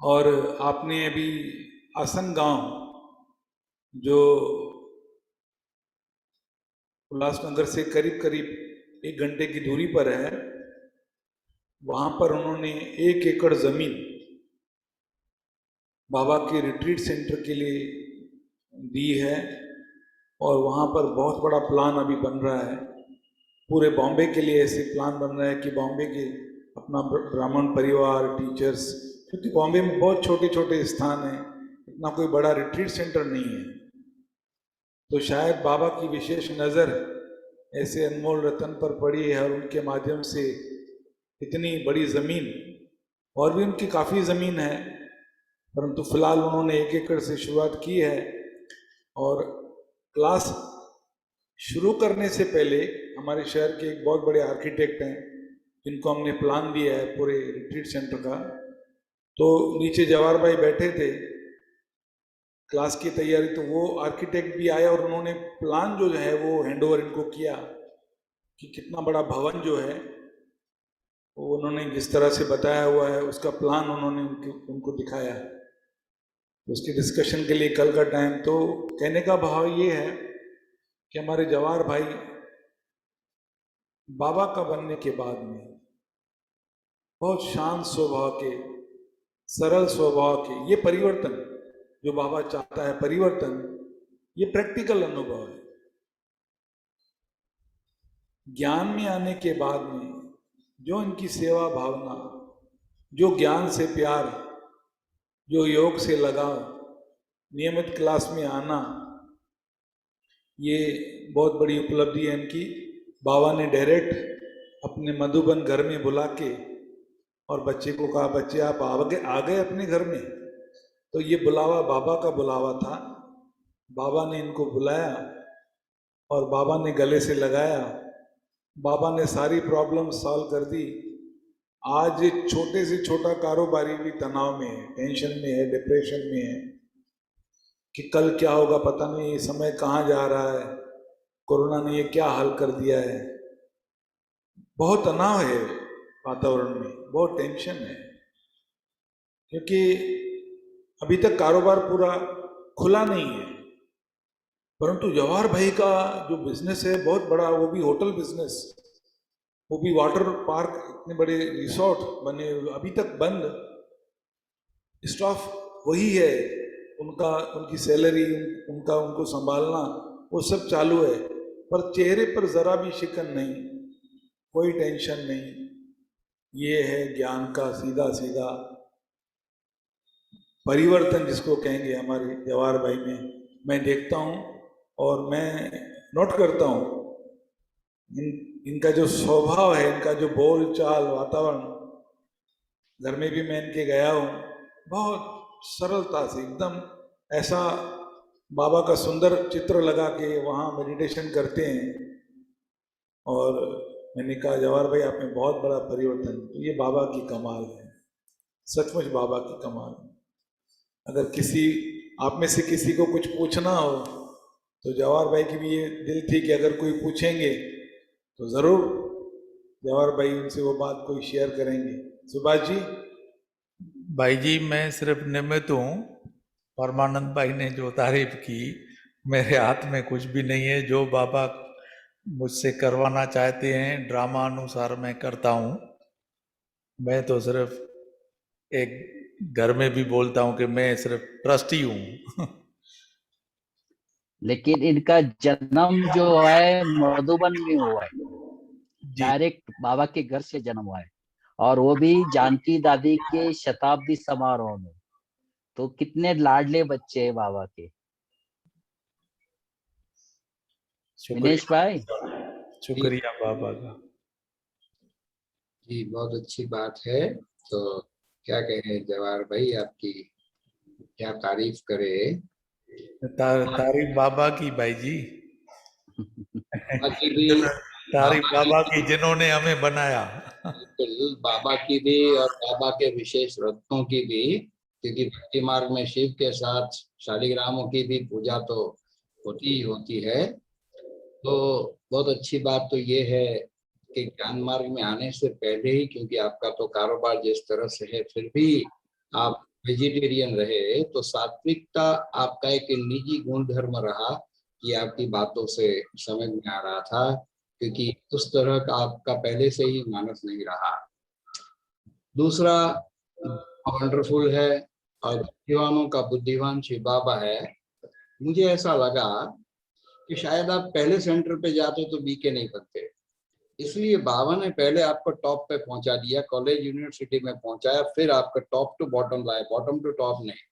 और आपने अभी आसन गांव जो उल्लासनगर से करीब करीब 1 घंटे की दूरी पर है। वहां पर उन्होंने 1 एकड़ जमीन बाबा के रिट्रीट सेंटर के लिए दी है और वहां पर बहुत बड़ा प्लान अभी बन रहा है। पूरे बॉम्बे के लिए ऐसे प्लान बन रहा है कि बॉम्बे के अपना ब्राह्मण परिवार, टीचर्स, क्योंकि बॉम्बे में बहुत छोटे छोटे स्थान हैं, इतना कोई बड़ा रिट्रीट सेंटर नहीं है, तो शायद बाबा की विशेष नज़र ऐसे अनमोल रतन पर पड़ी है और उनके माध्यम से इतनी बड़ी ज़मीन, और भी उनकी काफ़ी ज़मीन है, परंतु फिलहाल उन्होंने 1 एकड़ से शुरुआत की है। और क्लास शुरू करने से पहले हमारे शहर के एक बहुत बड़े आर्किटेक्ट हैं जिनको हमने प्लान दिया है पूरे रिट्रीट सेंटर का, तो नीचे जवाहर भाई बैठे थे क्लास की तैयारी, तो वो आर्किटेक्ट भी आया और उन्होंने प्लान जो है वो हैंडओवर इनको किया कि कितना बड़ा भवन जो है वो उन्होंने जिस तरह से बताया हुआ है उसका प्लान उन्होंने उनको दिखाया। तो उसके डिस्कशन के लिए कल का टाइम, तो कहने का भाव ये है कि हमारे जवाहर भाई बाबा का बनने के बाद में बहुत शांत स्वभाव के, सरल स्वभाव के, ये परिवर्तन जो बाबा चाहता है, परिवर्तन, ये प्रैक्टिकल अनुभव है। ज्ञान में आने के बाद में जो इनकी सेवा भावना, जो ज्ञान से प्यार, जो योग से लगाव, नियमित क्लास में आना, ये बहुत बड़ी उपलब्धि है इनकी। बाबा ने डायरेक्ट अपने मधुबन घर में बुला के और बच्चे को कहा, बच्चे आप आ गए अपने घर में। तो ये बुलावा बाबा का बुलावा था। बाबा ने इनको बुलाया और बाबा ने गले से लगाया, बाबा ने सारी प्रॉब्लम सॉल्व कर दी। आज छोटे से छोटा कारोबारी भी तनाव में है, टेंशन में है, डिप्रेशन में है कि कल क्या होगा पता नहीं, समय कहाँ जा रहा है, कोरोना ने ये क्या हाल कर दिया है। बहुत तनाव है वातावरण में, बहुत टेंशन है, क्योंकि अभी तक कारोबार पूरा खुला नहीं है। परंतु जवाहर भाई का जो बिजनेस है बहुत बड़ा, वो भी होटल बिजनेस, वो भी वाटर पार्क, इतने बड़े रिसोर्ट बने अभी तक बंद, स्टाफ वही है, उनका, उनकी सैलरी, उनका उनको संभालना, वो सब चालू है, पर चेहरे पर जरा भी शिकन नहीं, कोई टेंशन नहीं। ये है ज्ञान का सीधा सीधा परिवर्तन जिसको कहेंगे हमारे जवाहर भाई में मैं देखता हूँ और मैं नोट करता हूँ। इनका जो स्वभाव है, इनका जो बोल चाल, वातावरण, घर में भी मैं इनके गया हूँ, बहुत सरलता से एकदम ऐसा बाबा का सुंदर चित्र लगा के वहाँ मेडिटेशन करते हैं। और मैंने कहा जवाहर भाई आप में बहुत बड़ा परिवर्तन, तो ये बाबा की कमाल है, सचमुच बाबा की कमाल है। अगर किसी आप में से किसी को कुछ पूछना हो तो जवाहर भाई की भी ये दिल थी कि अगर कोई पूछेंगे तो ज़रूर जवाहर भाई उनसे वो बात कोई शेयर करेंगे। सुभाष जी। भाई जी मैं सिर्फ निमित्त हूँ, परमानंद भाई ने जो तारीफ की, मेरे हाथ में कुछ भी नहीं है। जो बाबा मुझसे करवाना चाहते हैं ड्रामा अनुसार मैं करता हूँ। मैं तो सिर्फ एक घर में भी बोलता हूँ कि मैं सिर्फ ट्रस्टी हूँ। लेकिन इनका जन्म जो है मधुबन में हुआ है, डायरेक्ट बाबा के घर से जन्म हुआ है, और वो भी जानकी दादी के शताब्दी समारोह में। तो कितने लाडले बच्चे हैं बाबा के। दिनेश भाई, शुक्रिया बाबा का। जी बहुत अच्छी बात है। तो क्या कहें जवाहर भाई, आपकी क्या तारीफ करे। तारीफ बाबा की भाई जी। बाकी भी तारीफ बाबा की जिन्होंने हमें बनाया। बिल्कुल बाबा की भी और बाबा के विशेष रत्नों की भी, क्योंकि भक्ति मार्ग में शिव के साथ शालिग्रामों की भी पूजा तो होती ही होती है। तो बहुत अच्छी बात तो ये है कि ज्ञान मार्ग में आने से पहले ही, क्योंकि आपका तो कारोबार जिस तरह से है फिर भी आप वेजिटेरियन रहे, तो सात्विकता आपका एक निजी गुण धर्म रहा। ये आपकी बातों से समझ में आ रहा था, क्योंकि उस तरह का आपका पहले से ही मानस नहीं रहा। दूसरा वंडरफुल है और बुद्धिमानों का बुद्धिमान श्री बाबा है। मुझे ऐसा लगा कि शायद आप पहले सेंटर पे जाते तो बीके नहीं बनते, इसलिए बाबा ने पहले आपको टॉप पे पहुंचा दिया, कॉलेज यूनिवर्सिटी में पहुंचाया, फिर आपका टॉप टू बॉटम लाए, बॉटम टू टॉप नहीं।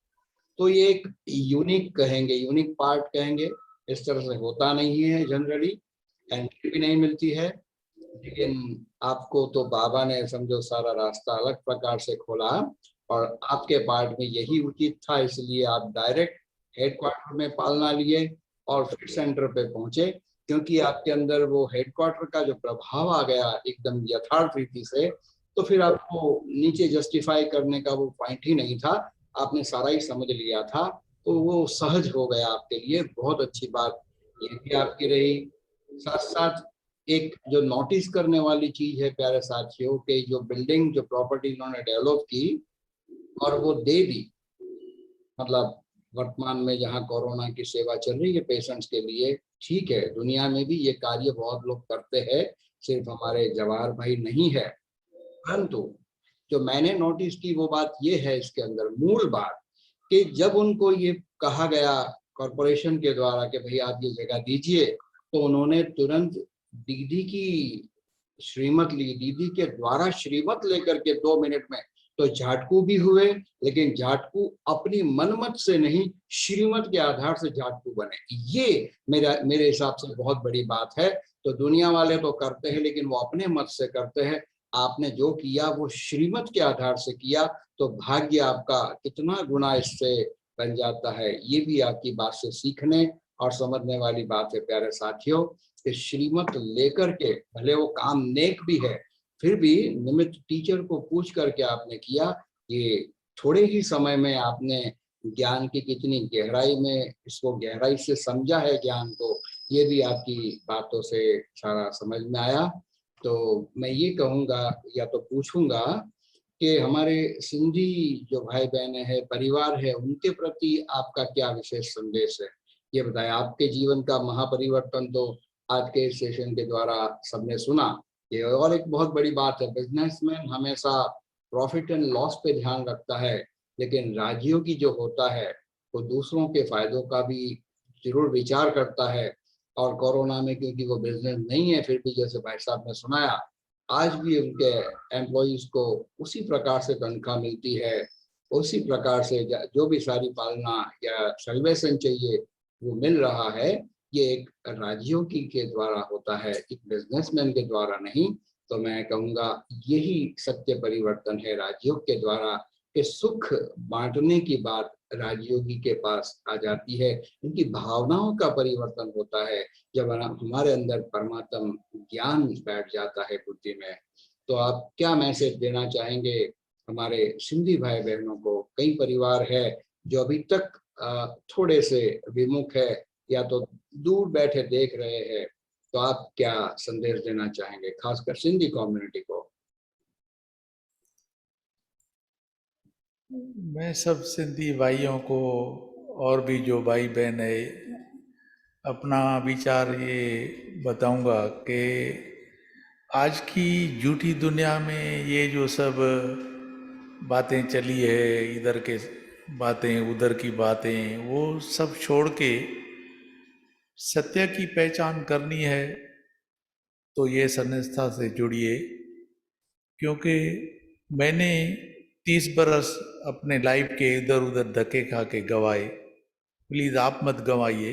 तो ये एक यूनिक कहेंगे, यूनिक पार्ट कहेंगे। इस तरह से होता नहीं है जनरली, एंट्री भी नहीं मिलती है, लेकिन आपको तो बाबा ने समझो सारा रास्ता अलग प्रकार से खोला और आपके पार्ट में यही उचित था, इसलिए आप डायरेक्ट हेडक्वार्टर में पालना लिए और फिर सेंटर पे पहुंचे, क्योंकि आपके अंदर वो हेडक्वार्टर का जो प्रभाव आ गया एकदम यथार्थ रीति से, तो फिर आपको नीचे जस्टिफाई करने का वो पॉइंट ही नहीं था, आपने सारा ही समझ लिया था, तो वो सहज हो गया आपके लिए। बहुत अच्छी बात ये भी आपकी रही। साथ साथ एक जो नोटिस करने वाली चीज है प्यारे साथियों, कि जो बिल्डिंग जो प्रॉपर्टी इन्होंने डेवलप की और वो दे दी, मतलब वर्तमान में जहाँ कोरोना की सेवा चल रही है पेशेंट्स के लिए, ठीक है, दुनिया में भी ये कार्य बहुत लोग करते हैं, सिर्फ हमारे जवाहर भाई नहीं है, परंतु जो मैंने नोटिस की वो बात ये है इसके अंदर मूल बात, कि जब उनको ये कहा गया कॉरपोरेशन के द्वारा कि भाई आप ये जगह दीजिए, तो उन्होंने तुरंत दीदी की श्रीमत ली, दीदी के द्वारा श्रीमत लेकर के 2 मिनट में तो झाटकू भी हुए, लेकिन झाटकू अपनी मनमत से नहीं, श्रीमत के आधार से झाटकू बने। ये मेरे हिसाब से बहुत बड़ी बात है। तो दुनिया वाले तो करते हैं, लेकिन वो अपने मत से करते हैं। आपने जो किया वो श्रीमत के आधार से किया, तो भाग्य आपका कितना गुना इससे बन जाता है। ये भी आपकी बात से सीखने और समझने वाली बात है प्यारे साथियों, कि श्रीमत लेकर के, भले वो काम नेक भी है, फिर भी निमित्त टीचर को पूछ करके आपने किया। ये थोड़े ही समय में आपने ज्ञान की कितनी गहराई में इसको गहराई से समझा है ज्ञान को, ये भी आपकी बातों से सारा समझ में आया। तो मैं ये कहूँगा या तो पूछूंगा कि हमारे सिंधी जो भाई बहने हैं, परिवार है, उनके प्रति आपका क्या विशेष संदेश है, ये बताएं। आपके जीवन का महापरिवर्तन तो आज के सेशन के द्वारा सबने सुना। ये और एक बहुत बड़ी बात है, बिजनेसमैन हमेशा प्रॉफिट एंड लॉस पे ध्यान रखता है, लेकिन राजयोगी जो होता है वो दूसरों के फायदों का भी जरूर विचार करता है। और कोरोना में क्योंकि वो बिजनेस नहीं है, फिर भी जैसे भाई साहब ने सुनाया, आज भी उनके एम्प्लॉइज को उसी प्रकार से तनख्वाह मिलती है, उसी प्रकार से जो भी सारी पालना या सर्वेसन चाहिए वो मिल रहा है। ये एक राजयोगी के द्वारा होता है, एक बिजनेसमैन के द्वारा नहीं। तो मैं कहूँगा यही सत्य परिवर्तन है राजयोग के द्वारा, कि सुख बांटने की बात राजयोगी के पास आ जाती है। उनकी भावनाओं का परिवर्तन होता है जब हमारे अंदर परमात्म ज्ञान बैठ जाता है बुद्धि में। तो आप क्या मैसेज देना चाहेंगे हमारे सिंधी भाई बहनों को? कई परिवार है जो अभी तक थोड़े से विमुख है या तो दूर बैठे देख रहे हैं, तो आप क्या संदेश देना चाहेंगे खासकर सिंधी कम्युनिटी को? मैं सब सिंधी भाइयों को और भी जो भाई बहन है अपना विचार ये बताऊंगा कि आज की झूठी दुनिया में ये जो सब बातें चली है, इधर के बातें उधर की बातें, वो सब छोड़ के सत्य की पहचान करनी है तो ये संस्था से जुड़िए। क्योंकि मैंने 30 बरस अपने लाइफ के इधर उधर धक्के खा के गवाए। प्लीज़ आप मत गवाइए।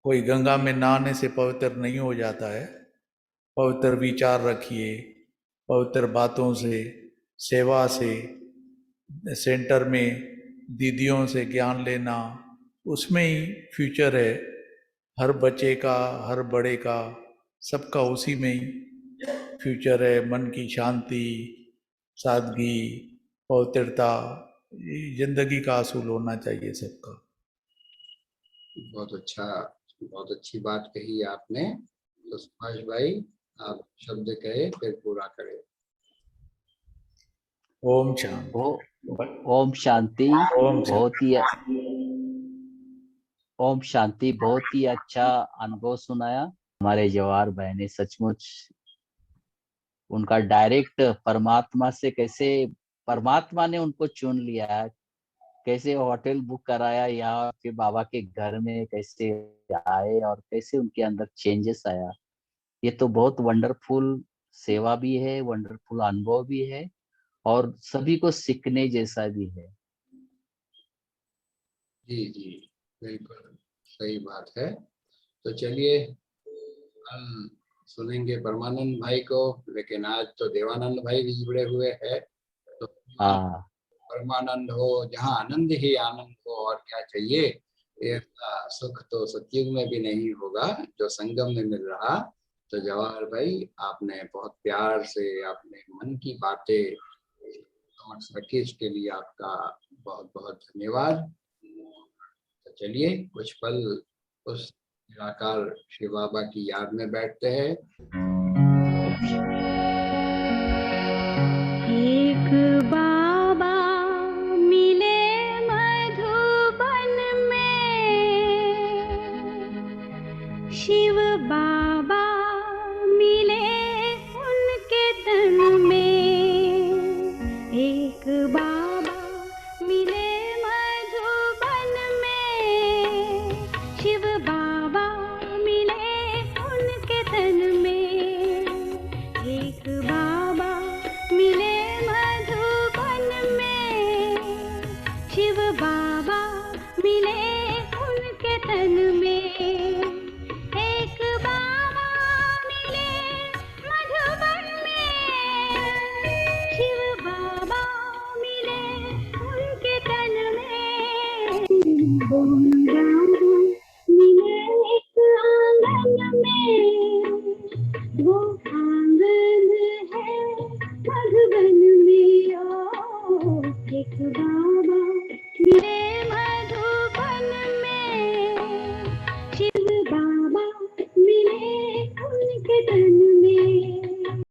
कोई गंगा में नहाने से पवित्र नहीं हो जाता है। पवित्र विचार रखिए, पवित्र बातों से, सेवा से, सेंटर में दीदियों से ज्ञान लेना, उसमें ही फ्यूचर है हर बच्चे का, हर बड़े का, सबका उसी में ही फ्यूचर है। मन की शांति, सादगी, पवित्रता, जिंदगी का असूल होना चाहिए सबका। बहुत अच्छा, बहुत अच्छी बात कही आपने। तो सुभाष भाई आप शब्द कहे फिर पूरा करें। ओम शांति। ओम शांति। ओम शांति। बहुत ही ओम शांति। बहुत ही अच्छा अनुभव सुनाया हमारे जवाहर भाई ने। सचमुच उनका डायरेक्ट परमात्मा से, कैसे परमात्मा ने उनको चुन लिया, कैसे होटल बुक कराया यहाँ फिर बाबा के घर में कैसे आए और कैसे उनके अंदर चेंजेस आया। ये तो बहुत वंडरफुल सेवा भी है, वंडरफुल अनुभव भी है और सभी को सीखने जैसा भी है। जी जी, बिल्कुल सही बात है। तो चलिए हम सुनेंगे परमानंद भाई को, लेकिन आज तो देवानंद भाई भी जुड़े हुए हैं। तो हाँ परमानंद हो, जहाँ आनंद ही आनंद हो, और क्या चाहिए। ये सुख तो सतयुग में भी नहीं होगा जो संगम में मिल रहा। तो जवाहर भाई, आपने बहुत प्यार से अपने मन की बातें समझ रखी, इसके लिए आपका बहुत बहुत धन्यवाद। तो चलिए कुछ पल उस निराकार शिव बाबा की याद में बैठते हैं। एक बाबा मिले मधुबन में, शिव बाबा मिले उनके तन में। एक बाबा मिले मधुबन में, शिव बाबा मिले उनके तन में। एक बाबा मिले मधुबन में, शिव बाबा मिले उनके तन में। एक बाबा मिले मधुबन में, शिव बाबा मिले उनके तन में।